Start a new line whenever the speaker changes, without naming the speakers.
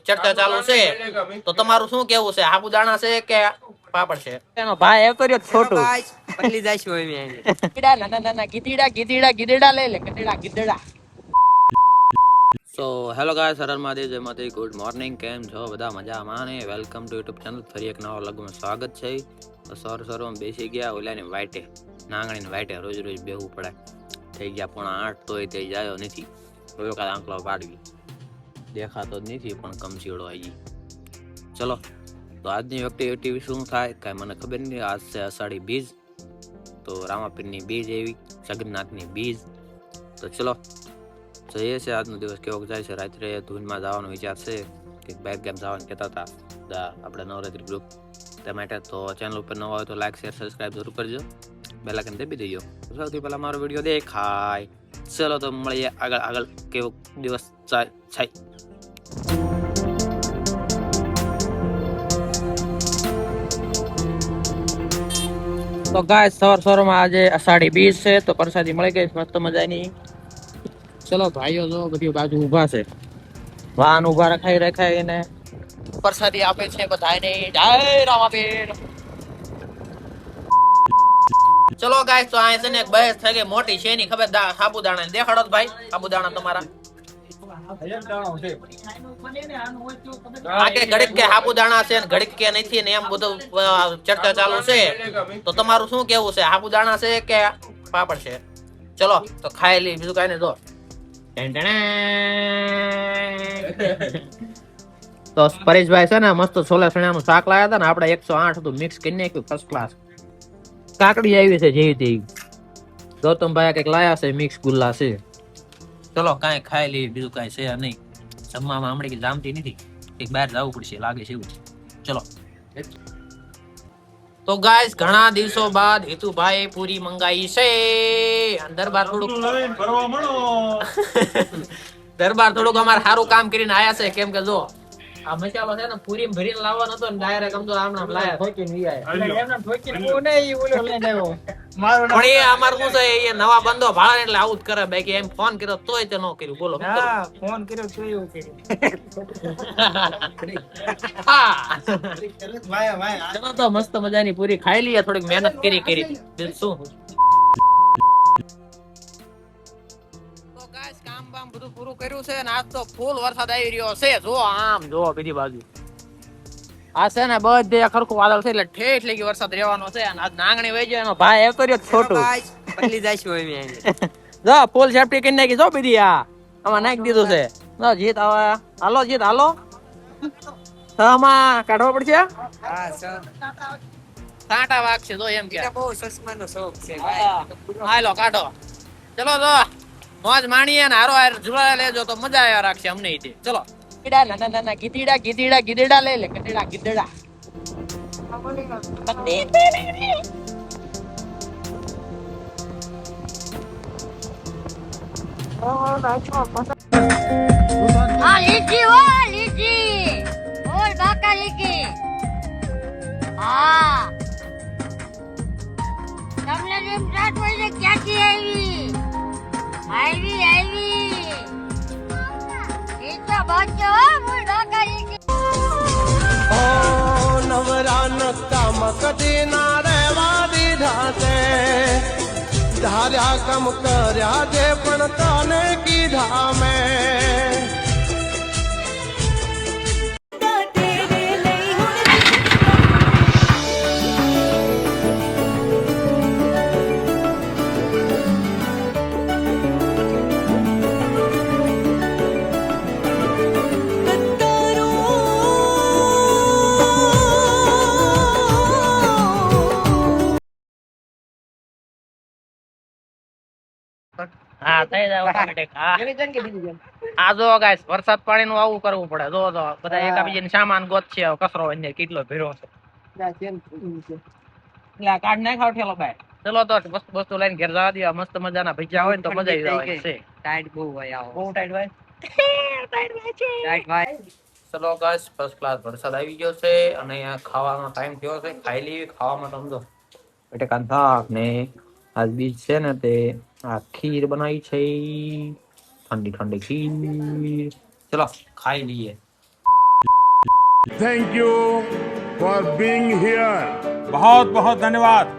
ચર્ચા ચાલુ છે તો તમારું શું કેવું છે? સાબુદાણા છે કે પાપડ છે?
એનો ભાઈ આવતો રહ્યો છોટું
પકડી જઈશું અમે
ગીદડા નાના નાના ગીદડા લઈ લે ગીદડા.
So hello guys, Har Har Mahadev, જય માતાજી, ગુડ મોર્નિંગ. કેમ છો બધા? મજામાં ને? Welcome to YouTube channel. ફરી એક નવા વ્લોગમાં સ્વાગત છે. તો સવારમાં બેસી ગયા ઓલાની વાઈટે, નાંગણીની વાઈટે. રોજ રોજ બેહવું પડે. થઈ ગયા 7:30 તોય તે જાયો નથી. કોઈ વખત આંકલો પાડવી દેખાતો જ નથી, પણ કમચીડો આવી. ચલો, તો આજની એક્ટિવિટી શું થાય કાંઈ મને ખબર નહીં. આજ છે અષાઢી બીજ, તો રામાપીરની બીજ એવી, જગન્નાથની બીજ. તો ચલો જોઈએ છે આજનો દિવસ કેવો જાય છે. રાત્રે ધૂનમાં જવાનો વિચાર છે કે બેક ગેમ જવાનું કહેતા હતા આપણે નવરાત્રી ગ્રુપ, તે માટે. તો ચેનલ ઉપર નવા હોય તો લાઈક શેર સબસ્ક્રાઈબ જરૂર કરજો, બેલ આઇકન દબાવી દેજો. સૌથી પહેલા મારો વિડીયો દેખાય. ચલો તો મળીએ આગળ કેવો દિવસ જાય છે.
તો ગાય સવારમાં આજે અષાઢી બીજ છે, તો પ્રસાદી મળી ગઈ મસ્ત મજાની. ચલો ભાઈઓ જો બધી બાજુ ઉભા છે, વાહન ઉભા રખાઈ ને પ્રસાદી આપે છે બધાને. જય રામાપીર.
ચલો ગાઈસ, તો આ છે ને એક બહેસ થઈ ગઈ મોટી છે ની ખબર. સાબુદાણા દેખાડો તો ભાઈ, સાબુદાણા તમારા આગે ઘડીક કે સાબુદાણા છે ને ઘડીક કે નથી ને એમ બધું ચર્ચા ચાલુ છે. તો તમારું શું કેવું છે? સાબુદાણા છે કે પાપડ છે? ચલો તો ખાઈ લી, બીજું કઈ નહીં. જો તો પરેશભાઈ છે ને મસ્ત છોલે ચણાનું શાક લાયા હતા ને, આપણે 108 હતું, મિક્સ કરી નાખ્યું ફર્સ્ટ ક્લાસ. કાકડી આવી છે જેવી તેવી. ગૌતમભાઈ કઈક લાયા છે મિક્સ ગુલ્લા છે. ચલો કાંઈ ખાઈ લઈએ, બીજું કાંઈ છે નહીં. જમવામાં હમણાં કે જામતી નથી, એક બહાર જવું પડશે લાગે છે એવું. ચલો તો ગાઈસ, ઘણા દિવસો બાદ હેતુભાઈ પૂરી મંગાઈ છે. દરબાર થોડુંક દરબાર થોડુંક અમારે સારું કામ કરીને આયા છે. કેમ કે જો આ મસાલો છે ને પૂરી ભરીને લાવવાનો હતો ને, ડાયરેક્ટ આમ તો આમણામ લાયા ઠોકીને વી આયા. એમના ઠોકીને ઓ નહીં ઓલો લઈને આવ્યો. પણ એ અમાર શું છે, એ નવા બંદો ભાળે એટલે આવું જ કરે. બાકી એમ ફોન કર્યો તોય તે નો કર્યું. બોલો હા, ફોન કર્યો તો એવું કર્યું. હા ચલો તો મસ્ત મજાની પૂરી ખાઈ લઈએ. થોડીક મહેનત કરી શું. કામ બામ બધું પૂરું કર્યું છે ને આજ તો ફૂલ વરસાદ આવી રહ્યો છે. જો આમ જો બીજી બાજુ આ છે ને બધે ખરખું વાદળ છે, એટલે ઠેઠ લગી વરસાદ રહેવાનો છે. અને આજ નાંગણી વહી જાય, એનો ભાઈ આવતો રહ્યો છોટું.
પકડી જઈશું અમે
જો ફૂલ સેફટી કરી નાખી. જો બીજી આમાં નાખી દીધું છે. જો જીત આવે, હાલો જીત હાલો. આમાં કાઢવો પડશે.
હા સર,
કાંટા વાગશે જો એમ કે.
બહુ સસમાનો શોખ છે.
હાલો કાઢો. ચલો તો મોજ માણીએ ને હારો હાર જોડા લેજો તો મજા આવ્યા રાખશે અમને. ચલો નાના નાના ગીદડા લઈ લે ગીદડા.
લીચી ઓર બાકા લીચી. હા તમને જેમ ચાટ હોય છે ક્યાંથી આવી એ તો બચ્ચો મોર બાકા લીચી.
ઓ નવરાન કામ કદી ના રહેવા દીધા છે. ધાર્યા કામ કર્યા જે પણ તને કીધા મેં.
હા થઈ જાય ઓટોમેટિક. આ જો ગાઈસ, વરસાદ પાણી નું આવું કરવું પડે. જો તો બધા એકાબીજાની સામાન ગોત છે. કચરો અંદર કેટલો ભેરો છે. એટલે કાઢ નાખાવ ઠેલો ભાઈ. ચલો તો વસ્તુ લઈને ઘેર જવા દો. મસ્ત મજાના ભજીયા હોય ને તો મજા આવી જાય છે.
ટાઈટ બહુ હોય, આવો
બહુ ટાઈટ ભાઈ.
ટાઈટ ભાઈ.
ચલો ગાઈસ, ફર્સ્ટ ક્લાસ વરસાદ આવી ગયો છે અને અહીંયા ખાવાનો ટાઈમ થયો છે. ખાઈ લઈએ. ખાવામાં સમજો બટેકા શાક ને આજ બીજ છે ને તે આ ખીર બનાવી છે. ઠંડી ખીર
ચલો ખાઈ લઈએ.
Thank you for being here.
बहुत बहुत धन्यवाद.